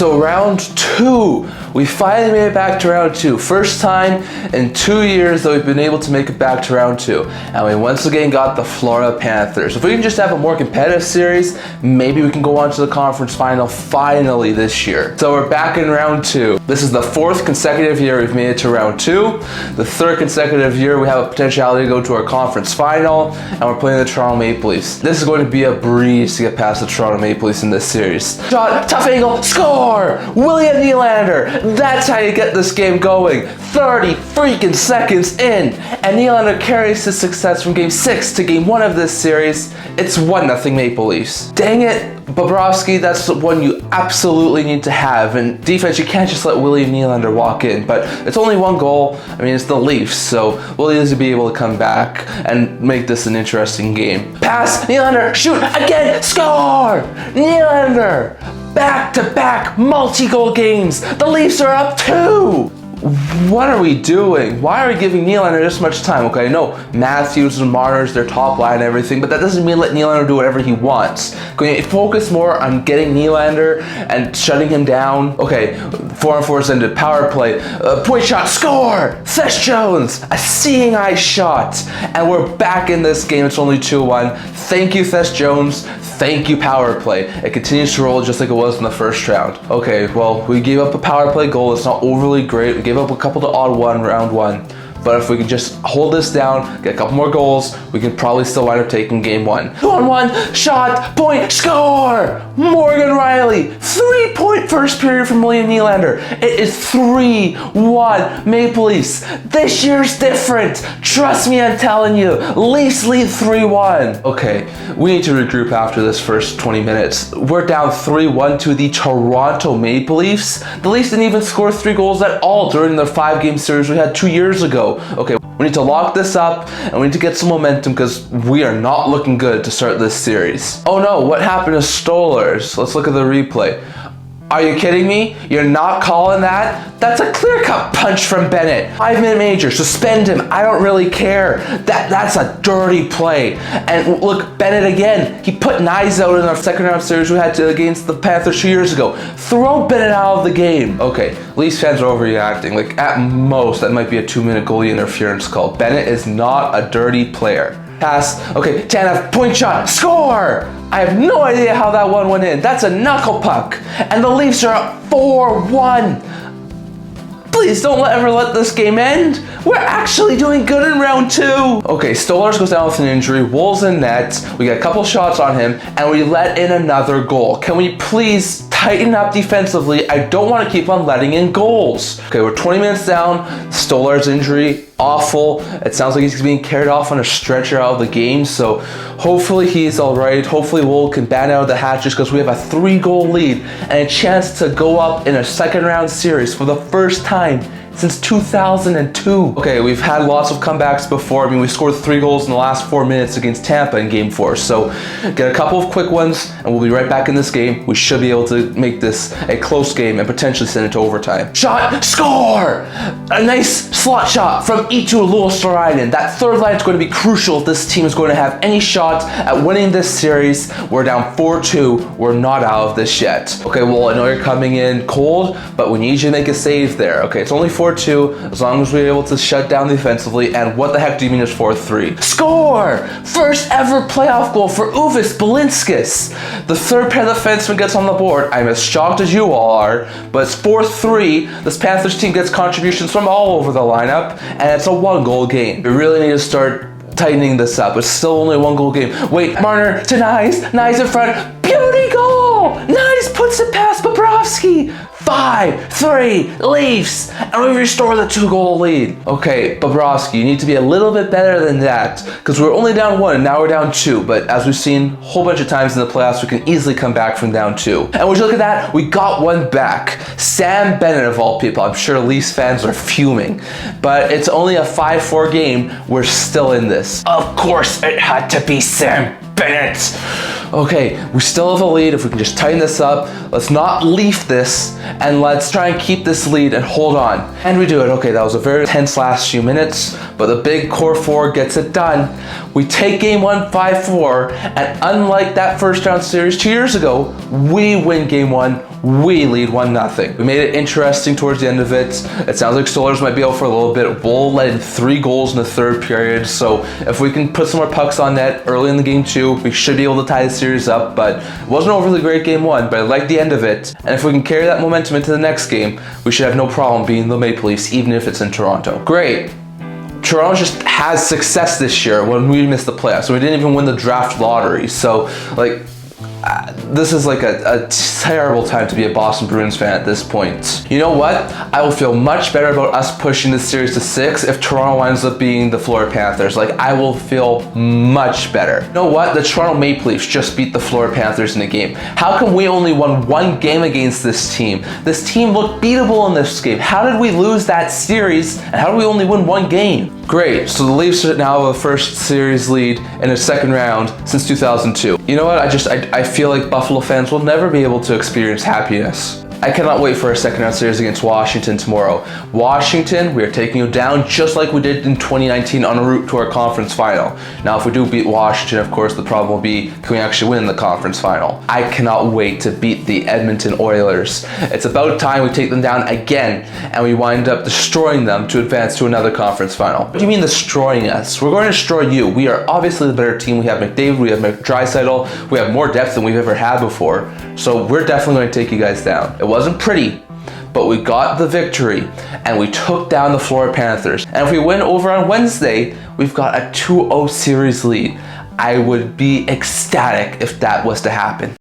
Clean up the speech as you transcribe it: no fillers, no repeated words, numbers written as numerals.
So round 2, we finally made it back to round 2. First time in 2 years that we've been able to make it back to round 2. And we once again got the Florida Panthers. If we can just have a more competitive series, maybe we can go on to the conference final finally this year. So we're back in round 2. This is the 4th consecutive year we've made it to round 2. The 3rd consecutive year we have a potentiality to go to our conference final, and we're playing the Toronto Maple Leafs. This is going to be a breeze to get past the Toronto Maple Leafs in this series. Shot, tough angle, score! William Nylander! That's how you get this game going. 30 freaking seconds in, and Nylander carries his success from Game 6 to Game 1 of this series. It's 1-0 Maple Leafs. Dang it, Bobrovsky, that's one you absolutely need to have. And defense, you can't just let William Nylander walk in, but it's only 1 goal. I mean, it's the Leafs, so we'll easily be able to come back and make this an interesting game. Pass, Nylander, shoot, again, score! Nylander! Back-to-back multi-goal games. The Leafs are up 2. What are we doing? Why are we giving Nylander this much time? Okay, I know Matthews and Marner's their top line and everything, but that doesn't mean let Nylander do whatever he wants. Can we focus more on getting Nylander and shutting him down? Okay, 4-on-4 ended, power play, point shot, score! Seth Jones, a seeing eye shot, and we're back in this game. It's only 2-1. Thank you, Seth Jones. Thank you, power play. It continues to roll just like it was in the first round. Okay, well, we gave up a power play goal. It's not overly great. We gave up a couple to odd one, round 1. But if we can just hold this down, get a couple more goals, we can probably still wind up taking Game 1. 2-on-1, shot, point, score! Morgan Rielly, 3-point first period from William Nylander. It is 3-1 Maple Leafs. This year's different. Trust me, I'm telling you. Leafs lead 3-1. Okay, we need to regroup after this first 20 minutes. We're down 3-1 to the Toronto Maple Leafs. The Leafs didn't even score 3 goals at all during the 5-game series we had 2 years ago. Okay, we need to lock this up and we need to get some momentum because we are not looking good to start this series. Oh no, what happened to Stolarz? Let's look at the replay. Are you kidding me? You're not calling that? That's a clear-cut punch from Bennett. 5-minute major, suspend him. I don't really care. That's a dirty play. And look, Bennett again. He put Nyes out in our second round series we had against the Panthers 2 years ago. Throw Bennett out of the game. Okay, Leafs fans are overreacting. Like, at most, that might be a 2-minute goalie interference call. Bennett is not a dirty player. Pass, okay, Tanev, point shot, score! I have no idea how that one went in. That's a knuckle puck. And the Leafs are up 4-1. Please don't ever let this game end. We're actually doing good in round 2. Okay, Stolarz goes down with an injury. Wool's in net. We get a couple shots on him, and we let in another goal. Can we please tighten up defensively? I don't want to keep on letting in goals. Okay, we're 20 minutes down. Stolarz injury, awful. It sounds like he's being carried off on a stretcher out of the game, so hopefully he's all right. Hopefully Wool can ban out of the hatches because we have a 3-goal lead and a chance to go up in a second round series for the first time since 2002. Okay, we've had lots of comebacks before. I mean, we scored 3 goals in the last 4 minutes against Tampa in Game 4. So get a couple of quick ones and we'll be right back in this game. We should be able to make this a close game and potentially send it to overtime. Shot, score! A nice slot shot from Eetu Luostarinen. That third line is going to be crucial if this team is going to have any shot at winning this series. We're down 4-2. We're not out of this yet. Okay, well, I know you're coming in cold, but we need you to make a save there. Okay, it's only 4-2, as long as we're able to shut down defensively. And what the heck do you mean it's 4-3? Score! First ever playoff goal for Uvis Balinskis. The third pair of defensemen gets on the board. I'm as shocked as you all are, but it's 4-3. This Panthers team gets contributions from all over the lineup, and it's a 1-goal game. We really need to start tightening this up. It's still only a 1-goal game. Wait, Marner to Nyes. Nyes in front. Beauty goal! Nyes puts it past Bobrovsky. 5-3 Leafs, and we restore the 2-goal lead. Okay, Bobrovsky, you need to be a little bit better than that because we're only down 1 and now we're down 2. But as we've seen a whole bunch of times in the playoffs, we can easily come back from down 2. And would you look at that? We got one back. Sam Bennett of all people. I'm sure Leafs fans are fuming, but it's only a 5-4 game. We're still in this. Of course, it had to be Sam Bennett. Okay, we still have a lead. If we can just tighten this up, let's not leaf this, and let's try and keep this lead and hold on. And we do it. Okay, that was a very tense last few minutes, but the big core 4 gets it done. We take game 1 5-4, and unlike that first round series 2 years ago, we win game 1 we lead 1-0. We made it interesting towards the end of it. It sounds like Stolarz might be out for a little bit. Bull led in 3 goals in the 3rd period, so if we can put some more pucks on net early in the game 2, we should be able to tie the series up, but it wasn't overly great game 1, but I like the end of it, and if we can carry that momentum into the next game, we should have no problem beating the Maple Leafs, even if it's in Toronto. Great. Toronto just has success this year when we missed the playoffs, so we didn't even win the draft lottery, so like, this is like a terrible time to be a Boston Bruins fan at this point. You know what? I will feel much better about us pushing this series to 6 if Toronto winds up being the Florida Panthers. Like, I will feel much better. You know what? The Toronto Maple Leafs just beat the Florida Panthers in a game. How come we only won 1 game against this team? This team looked beatable in this game. How did we lose that series, and how did we only win 1 game? Great, so the Leafs are now the first series lead in a 2nd round since 2002. You know what? I feel like Buffalo fans will never be able to experience happiness. I cannot wait for our 2nd round series against Washington tomorrow. Washington, we are taking you down just like we did in 2019 en route to our conference final. Now, if we do beat Washington, of course, the problem will be, can we actually win the conference final? I cannot wait to beat the Edmonton Oilers. It's about time we take them down again, and we wind up destroying them to advance to another conference final. What do you mean destroying us? We're going to destroy you. We are obviously the better team. We have McDavid, we have Draisaitl, we have more depth than we've ever had before. So we're definitely going to take you guys down. It wasn't pretty, but we got the victory, and we took down the Florida Panthers. And if we win over on Wednesday, we've got a 2-0 series lead. I would be ecstatic if that was to happen.